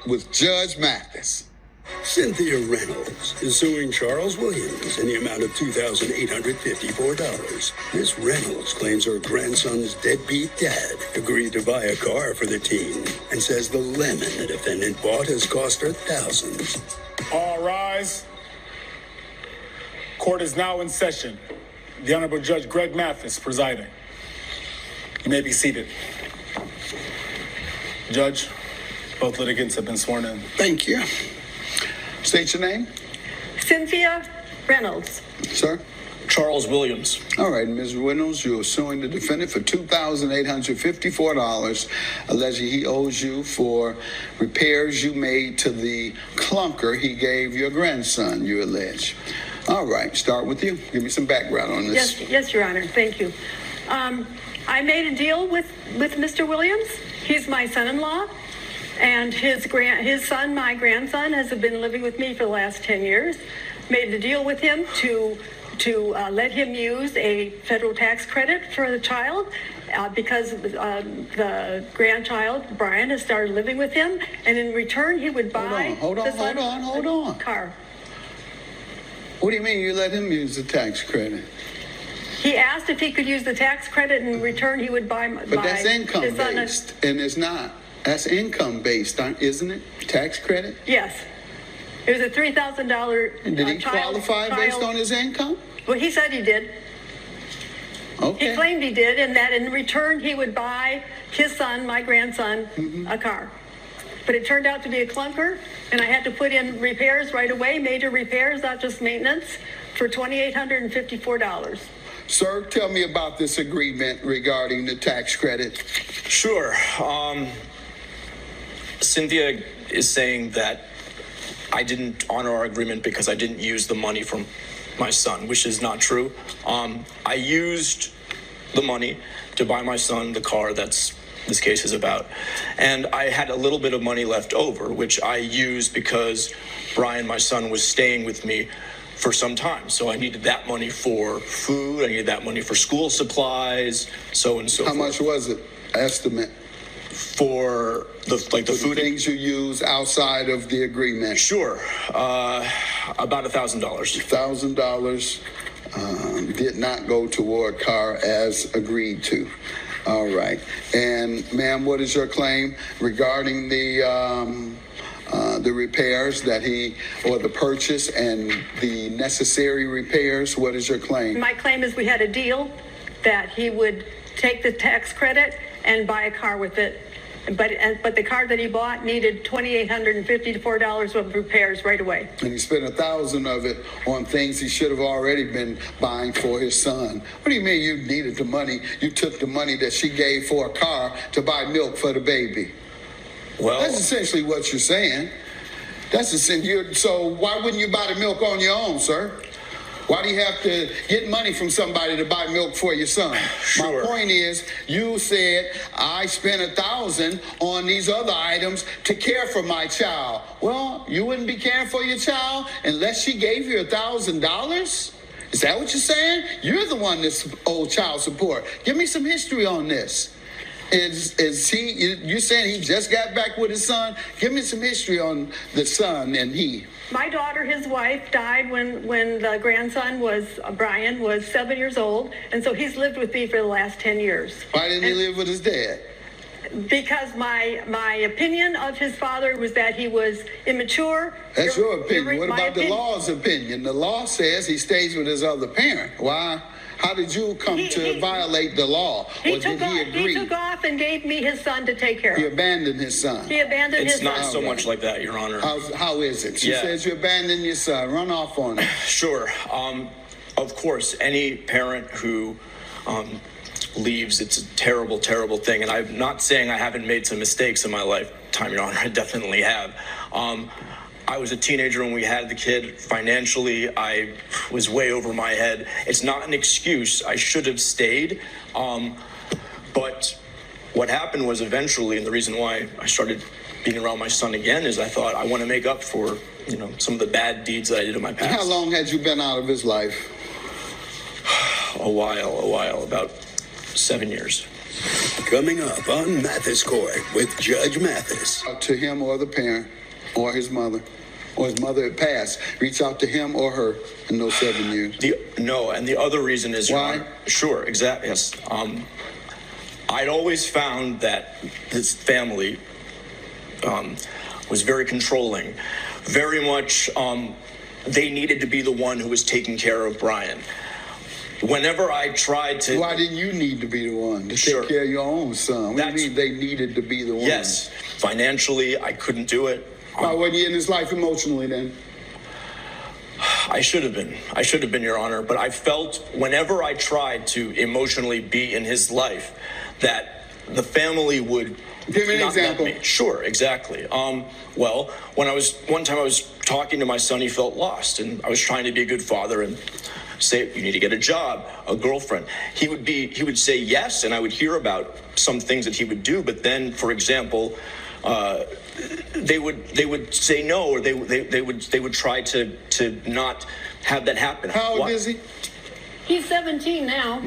with Judge Mathis. Cynthia Reynolds is suing Charles Williams in the amount of $2,854. Miss Reynolds claims her grandson's deadbeat dad agreed to buy a car for the teen and says the lemon the defendant bought has cost her thousands. All rise. Court is now in session. The Honorable Judge Greg Mathis presiding. You may be seated. Judge, both litigants have been sworn in. Thank you. State your name. Cynthia Reynolds. Sir? Charles Williams. All right, Ms. Reynolds, you're suing the defendant for $2,854, alleging he owes you for repairs you made to the clunker he gave your grandson, you allege. All right, start with you. Give me some background on this. Yes, Your Honor. Thank you. I made a deal with Mr. Williams. He's my son-in-law, and his son, my grandson, has been living with me for the last 10 years. Made a deal with him to let him use a federal tax credit for the child because the grandchild, Brian, has started living with him, and in return he would buy Hold on. car. What do you mean you let him use the tax credit? He asked if he could use the tax credit, and in return he would buy. But that's income based, and it's not. That's income based, isn't it? Tax credit? Yes. It was a $3,000. And did he qualify based on his income? Well, he said he did. Okay. He claimed he did, and that in return he would buy his son, my grandson, a car. But it turned out to be a clunker, and I had to put in repairs right away, major repairs, not just maintenance, for $2,854. Sir, tell me about this agreement regarding the tax credit. Sure. Cynthia is saying that I didn't honor our agreement because I didn't use the money from my son, which is not true. I used the money to buy my son the car this case is about. And I had a little bit of money left over, which I used because Brian, my son, was staying with me for some time. So I needed that money for food. I needed that money for school supplies, so and so forth. How much was it? Estimate. For the food things you use outside of the agreement. Sure. About $1,000. $1,000 did not go toward car as agreed to. All right. And ma'am, what is your claim regarding the repairs that or the purchase and the necessary repairs? What is your claim? My claim is we had a deal that he would take the tax credit and buy a car with it. But the car that he bought needed $2,854 of repairs right away. And he spent $1,000 of it on things he should have already been buying for his son. What do you mean you needed the money? You took the money that she gave for a car to buy milk for the baby. Well, that's essentially what you're saying. So why wouldn't you buy the milk on your own, sir? Why do you have to get money from somebody to buy milk for your son? Sure. My point is, you said, I spent $1,000 on these other items to care for my child. Well, you wouldn't be caring for your child unless she gave you $1,000? Is that what you're saying? You're the one that's owed child support. Give me some history on this. Is he, you're saying he just got back with his son? Give me some history on the son and he. My daughter, his wife, died when the grandson Brian was 7 years old, and so he's lived with me for the last 10 years. Why didn't he live with his dad? Because my opinion of his father was that he was immature. That's your opinion. What about the law's opinion? The law says he stays with his other parent. Why? How did you come to violate the law? Or did he agree? He took off and gave me his son to take care of. He abandoned his son. He abandoned his son. It's not so much like that, Your Honor. How is it? She says you abandoned your son. Run off on it. Sure. Of course, any parent who leaves, it's a terrible, terrible thing. And I'm not saying I haven't made some mistakes in my lifetime, Your Honor. I definitely have. I was a teenager when we had the kid. Financially, I was way over my head. It's not an excuse. I should have stayed. But what happened was eventually, and the reason why I started being around my son again is I thought I want to make up for, some of the bad deeds that I did in my past. How long had you been out of his life? A while, about 7 years. Coming up on Mathis Court with Judge Mathis. To him or the parent or his mother had passed. Reach out to him or her in those 7 years. No, and the other reason is... Why? Sure, exactly, yes. I'd always found that this family was very controlling. Very much, they needed to be the one who was taking care of Brian. Whenever I tried to... Why didn't you need to be the one to Sure. take care of your own son? What do you mean they needed to be the one? Yes, financially, I couldn't do it. Why wasn't you in his life emotionally then? I should have been, Your Honor, but I felt whenever I tried to emotionally be in his life that the family would... Give me an not let example. me. Sure, exactly. Well, one time I was talking to my son, he felt lost, and I was trying to be a good father and say, you need to get a job, a girlfriend. He would say yes, and I would hear about some things that he would do, but then, for example, they would say no, or they would try to not have that happen. How old is he? He's 17 now.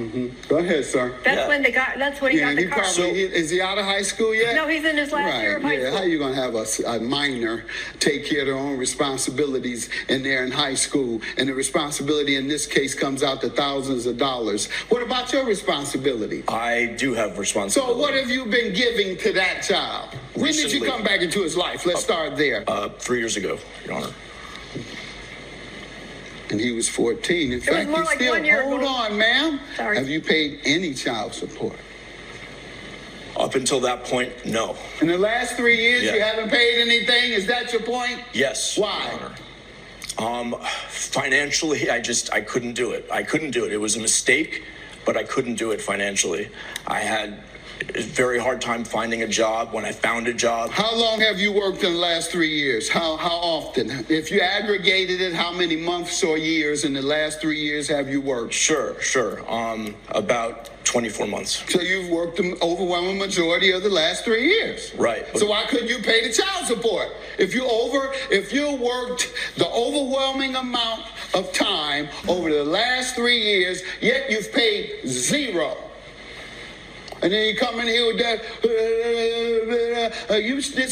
Go ahead, sir. That's when that's when he got and the he car. probably, is he out of high school yet? No, he's in his last year of high Yeah, school. how you going to have a minor take care of their own responsibilities and they're in high school? And the responsibility in this case comes out to thousands of dollars. What about your responsibility? I do have responsibility. So what have you been giving to that child? When did you Recently. come back into his life? Let's start there. 3 years ago, Your Honor. And he was 14. In was fact, more he's like still, 1 year hold ago. on, ma'am. Sorry. Have you paid any child support? Up until that point, no. In the last 3 years, Yeah. you haven't paid anything? Is that your point? Yes. Why? Your Honor. Financially, I couldn't do it. I couldn't do it. It was a mistake, but I couldn't do it financially. I had a very hard time finding a job. When I found a job, How long have you worked in the last 3 years? How often? If you aggregated it, how many months or years in the last 3 years have you worked? sure. About 24 months. So you've worked the overwhelming majority of the last 3 years. Right. So why couldn't you pay the child support? If you worked the overwhelming amount of time over the last 3 years, yet you've paid zero. And then you come in here with that,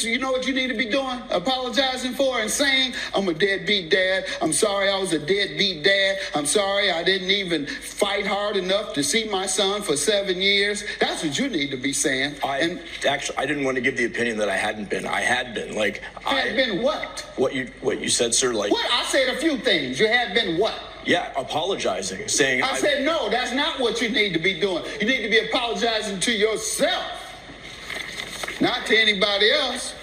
you know what you need to be doing? Apologizing for and saying, I'm a deadbeat dad. I'm sorry I was a deadbeat dad. I'm sorry I didn't even fight hard enough to see my son for 7 years. That's what you need to be saying. I didn't want to give the opinion that I hadn't been. I had been. Had been what? What you said, sir, What? I said a few things. You had been what? Yeah, apologizing, saying I said, no, that's not what you need to be doing. You need to be apologizing to yourself, not to anybody else,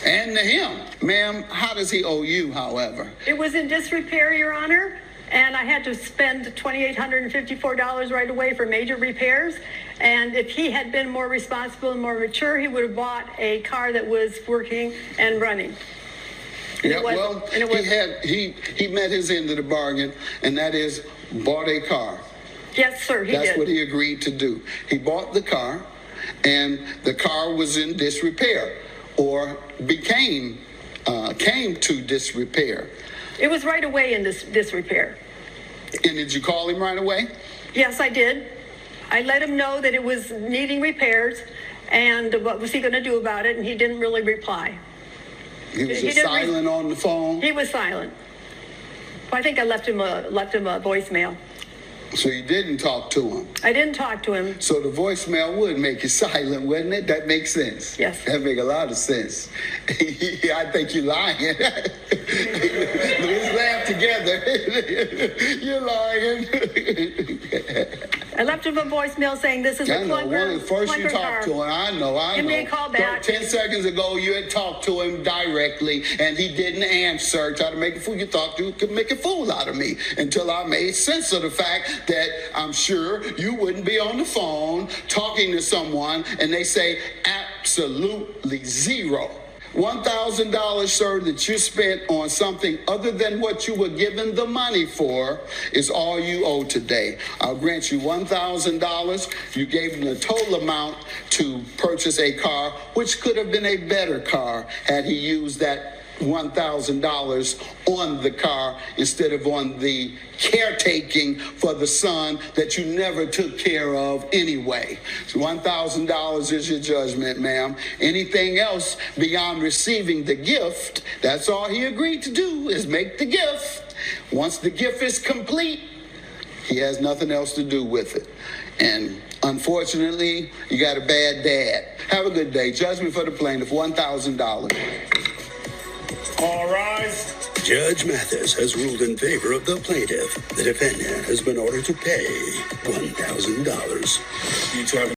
and to him. Ma'am, how does he owe you, however? It was in disrepair, Your Honor, and I had to spend $2,854 right away for major repairs. And if he had been more responsible and more mature, he would have bought a car that was working and running. Yeah, well, he met his end of the bargain, and that is bought a car. Yes, sir, he That's did. what he agreed to do. He bought the car, and the car was in disrepair, or came to disrepair. It was right away in this disrepair. And did you call him right away? Yes, I did. I let him know that it was needing repairs, and what was he going to do about it, and he didn't really reply. He was He just didn't silent on the phone. He was silent. I think I left him a voicemail. So you didn't talk to him. I didn't talk to him. So the voicemail would make you silent, wouldn't it? That makes sense. Yes. That make a lot of sense. I think you're lying. Let's laugh together. You're lying. I left him a voicemail saying this is a I know. clunker. First you clunker talked car. to him. I know. Give me a call back. 10 seconds ago, you had talked to him directly, and he didn't answer. Tried to make a fool. You thought you could make a fool out of me until I made sense of the fact that I'm sure you wouldn't be on the phone talking to someone, and they say absolutely zero. $1,000, sir, that you spent on something other than what you were given the money for is all you owe today. I'll grant you $1,000. You gave him the total amount to purchase a car, which could have been a better car had he used that $1,000 on the car instead of on the caretaking for the son that you never took care of anyway. So $1,000 is your judgment, ma'am. Anything else beyond receiving the gift, that's all he agreed to do, is make the gift. Once the gift is complete, he has nothing else to do with it. And unfortunately, you got a bad dad. Have a good day. Judgment for the plaintiff, $1,000. All rise. Judge Mathis has ruled in favor of the plaintiff. The defendant has been ordered to pay $1,000. You two have